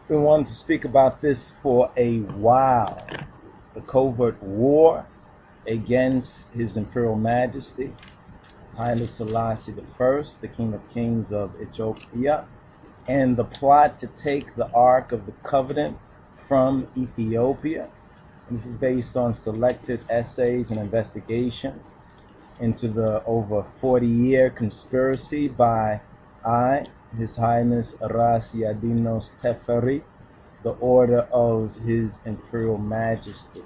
been wanting to speak about this for a while. The covert war against His Imperial Majesty, HAILE Selassie I, the King of Kings of Ethiopia, and the plot to take the Ark of the Covenant from Ethiopia. And this is based on selected essays and investigations into the over 40-year conspiracy by His Highness Ras Yadinos Teferi, the Order of His Imperial Majesty.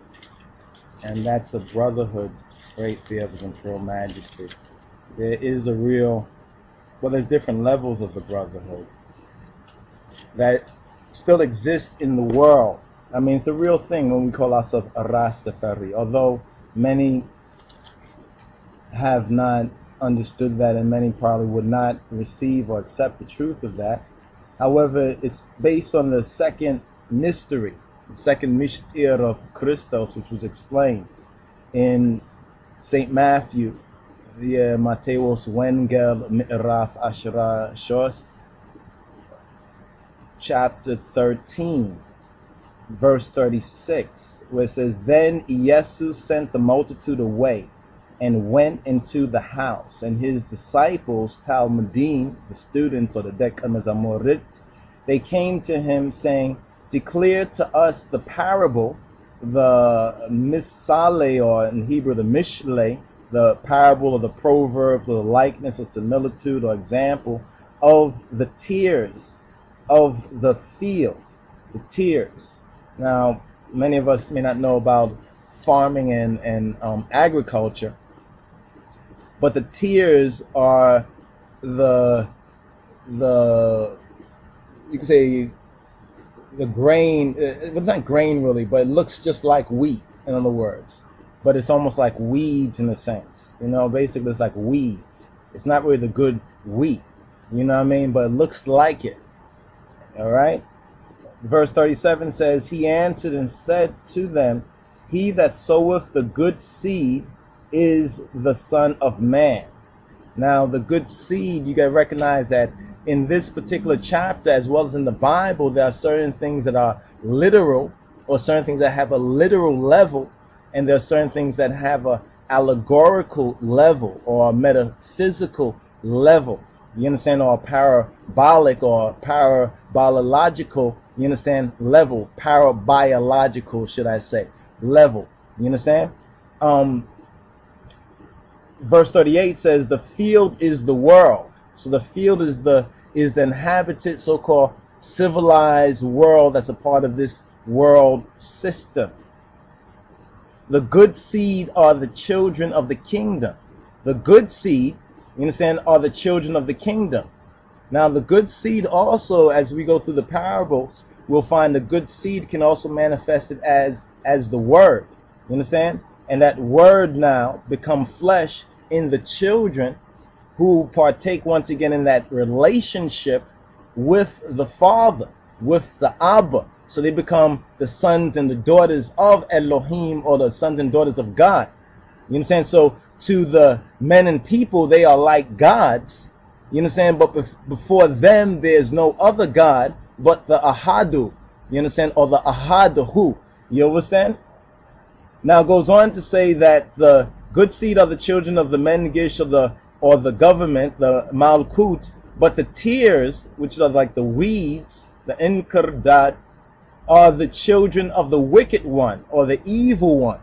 And that's a brotherhood right there of His Imperial Majesty. There is a real, well, there's different levels of the brotherhood that still exist in the world. I mean, it's a real thing when we call ourselves a rastafari, although many have not understood that, and many probably would not receive or accept the truth of that. However, it's based on the second mystery, the second mystir of Christos, which was explained in St. Matthew, the Mateos Wengel Mi'raf Ashra Shos, chapter 13, verse 36, where it says, "Then Jesus sent the multitude away and went into the house, and his disciples, Talmudim, the students, or the Dekamazamorit, they came to him saying, 'Declare to us the parable,' the misale, or in Hebrew the mishle, the parable of the proverbs, or the likeness or similitude or example of the tears of the field," the tears. Now, many of us may not know about farming and agriculture, but the tears are the you could say the grain. It's not grain really, but it looks just like wheat, in other words. But it's almost like weeds in a sense. You know, basically it's like weeds. It's not really the good wheat. You know what I mean? But it looks like it. All right. Verse 37 says, "He answered and said to them, He that soweth the good seed is the Son of Man." Now, the good seed, you got to recognize that in this particular chapter, as well as in the Bible, there are certain things that are literal, or certain things that have a literal level, and there are certain things that have a allegorical level or a metaphysical level. You understand? Or parabolic or parabolological, you understand, level, parabiological, should I say, level. You understand? Verse 38 says, "The field is the world." So the field is the inhabited, so-called civilized world that's a part of this world system. The good seed are the children of the kingdom. The good seed, you understand, are the children of the kingdom. Now, the good seed also, as we go through the parables, we'll find the good seed can also manifest it as the word. You understand? And that word now become flesh in the children who partake once again in that relationship with the Father, with the Abba. So they become the sons and the daughters of Elohim, or the sons and daughters of God. You understand? So to the men and people, they are like gods. You understand? But before them, there's no other God but the Ahadu. You understand? Or the Ahadahu. You understand? Now it goes on to say that the good seed are the children of the Mengish, or the government, the Malkut, but the tears, which are like the weeds, the Inkardat, are the children of the wicked one, or the evil one.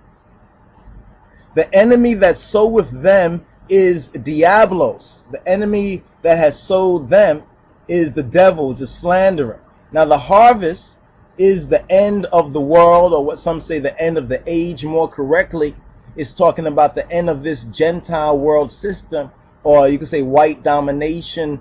The enemy that soweth them is Diablos. The enemy that has sowed them is the devil, the slanderer. Now the harvest is the end of the world, or what some say the end of the age. More correctly, is talking about the end of this Gentile world system, or you could say white domination,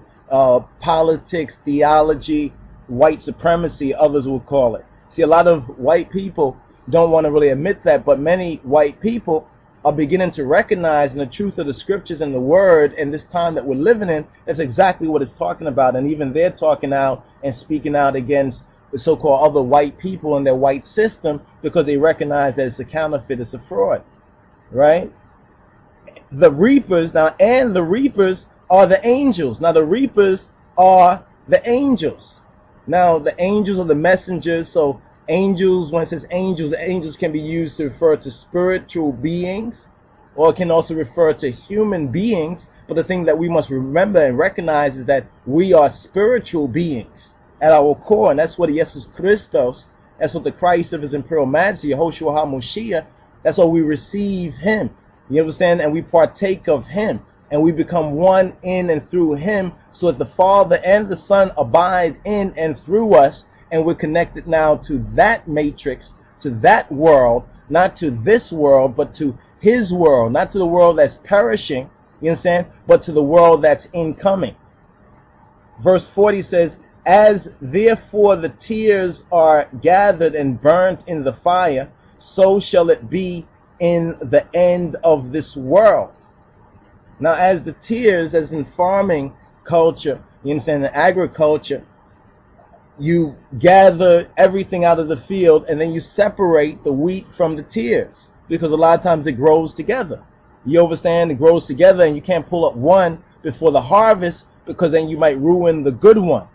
politics, theology, white supremacy, others will call it. See, a lot of white people don't want to really admit that, but many white people are beginning to recognize in the truth of the scriptures and the word, and this time that we're living in, that's exactly what it's talking about. And even they're talking out and speaking out against the so-called other white people and their white system, because they recognize that it's a counterfeit, it's a fraud, right? The reapers now, the reapers are the angels. Now the reapers are the angels. Now, the angels are the messengers. So angels, when it says angels, angels can be used to refer to spiritual beings, or it can also refer to human beings. But the thing that we must remember and recognize is that we are spiritual beings at our core, and that's what Jesus Christos, that's what the Christ of His Imperial Majesty, Yehoshua HaMoshiach, that's why we receive Him. You understand? And we partake of Him, and we become one in and through Him, so that the Father and the Son abide in and through us, and we're connected now to that matrix, to that world, not to this world, but to His world, not to the world that's perishing, you understand, but to the world that's incoming. Verse 40 says, as therefore the tears are gathered and burnt in the fire, so shall it be in the end of this world. Now, as the tears, as in farming culture, you understand, in agriculture, you gather everything out of the field and then you separate the wheat from the tears, because a lot of times it grows together. You understand? It grows together, and you can't pull up one before the harvest, because then you might ruin the good one.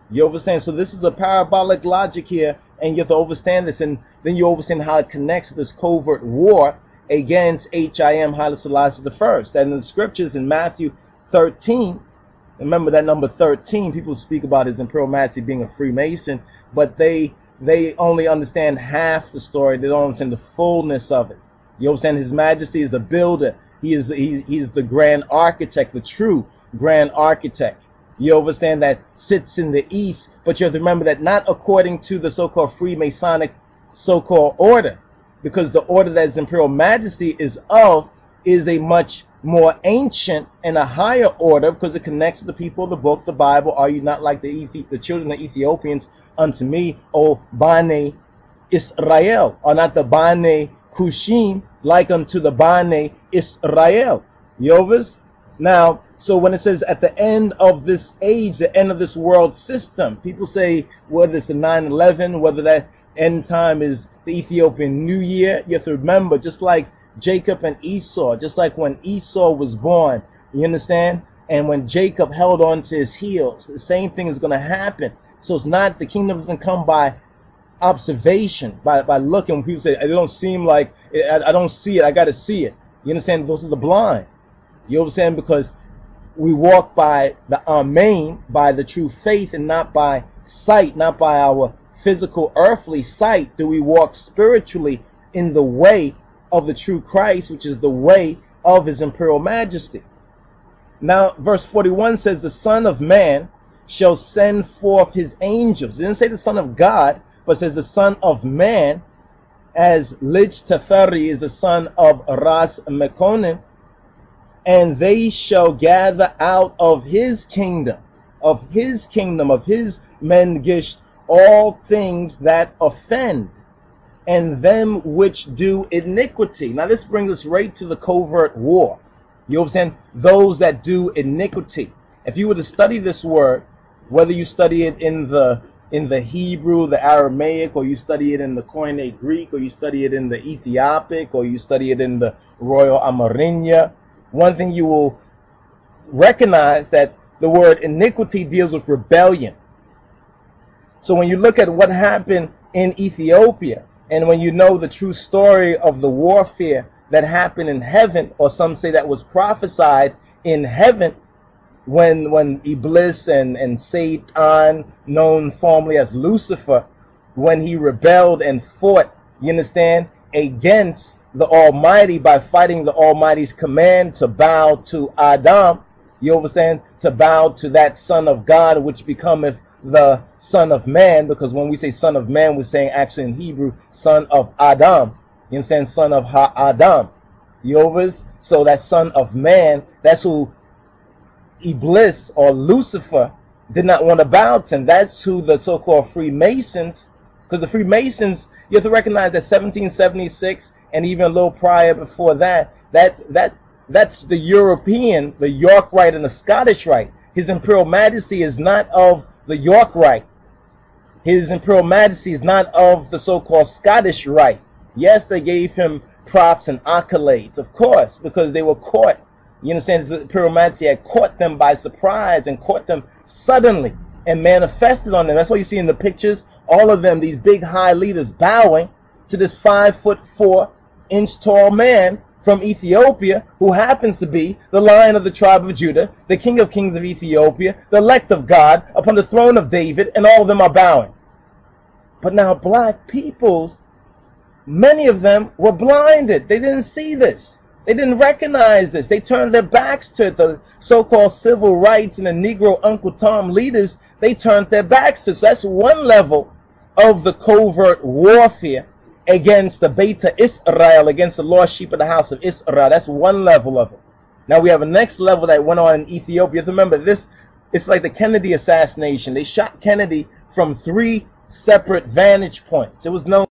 You understand? So this is a parabolic logic here, and you have to understand this, and then you understand how it connects to this covert war against HAILE Selassie I. That in the scriptures in Matthew 13, remember that number 13, people speak about His Imperial Majesty being a Freemason, but they only understand half the story. They don't understand the fullness of it. You understand? His Majesty is a builder. He is the grand architect, the true grand architect. You understand, that sits in the east, but you have to remember that not according to the so-called Freemasonic so-called order, because the order that His Imperial Majesty is of is a much more ancient and a higher order, because it connects to the people of the book, the Bible. Are you not like the children of Ethiopians unto me, O Bane Israel? Are not the Bane Kushim like unto the Bane Israel? Yovas? Now, so when it says at the end of this age, the end of this world system, people say whether it's the 9/11, whether that end time is the Ethiopian New Year. You have to remember, just like Jacob and Esau, just like when Esau was born, you understand? And when Jacob held on to his heels, the same thing is going to happen. So it's not, the kingdom doesn't come by observation, by looking. When people say, it don't seem like, I don't see it, I got to see it. You understand? Those are the blind. You understand? Because we walk by the Amen, by the true faith, and not by sight, not by our physical earthly sight do we walk spiritually in the way of the true Christ, which is the way of His Imperial Majesty. Now, verse 41 says, the Son of Man shall send forth His angels. It didn't say the Son of God, but says the Son of Man, as Lich Teferi is the son of Ras Mekonim, and they shall gather out of His kingdom, of His Mengisht, all things that offend, and them which do iniquity. Now this brings us right to the covert war. You understand? Those that do iniquity. If you were to study this word, whether you study it in the Hebrew, the Aramaic, or you study it in the Koine Greek, or you study it in the Ethiopic, or you study it in the Royal Amarinya, one thing you will recognize that the word iniquity deals with rebellion. So when you look at what happened in Ethiopia, and when you know the true story of the warfare that happened in heaven, or some say that was prophesied in heaven, when Iblis and Satan, known formerly as Lucifer, when he rebelled and fought, you understand, against the Almighty by fighting the Almighty's command to bow to Adam, you understand, to bow to that Son of God, which becometh the Son of Man, because when we say Son of Man, we're saying actually in Hebrew, Son of Adam. You understand? Son of Ha-Adam. Yovas. So that Son of Man, that's who Iblis or Lucifer did not want to bow to. And that's who the so-called Freemasons, because the Freemasons, you have to recognize that 1776 and even a little prior before that, that's the European, the York Rite and the Scottish Rite. His Imperial Majesty is not of the York Rite. His Imperial Majesty is not of the so-called Scottish Rite. Yes, they gave him props and accolades, of course, because they were caught. You understand? His Imperial Majesty had caught them by surprise and caught them suddenly. and manifested on them. That's why you see in the pictures, all of them, these big high leaders bowing to this 5'4" tall man from Ethiopia, who happens to be the Lion of the tribe of Judah, the King of Kings of Ethiopia, the elect of God, upon the throne of David, and all of them are bowing. But now black peoples, many of them were blinded. They didn't see this. They didn't recognize this. They turned their backs to it. The so-called civil rights and the Negro Uncle Tom leaders, they turned their backs to it. So that's one level of the covert warfare against the Beta Israel, against the lost sheep of the house of Israel. That's one level of it. Now we have a next level that went on in Ethiopia. Remember this, it's like the Kennedy assassination. They shot Kennedy from 3 separate vantage points. It was known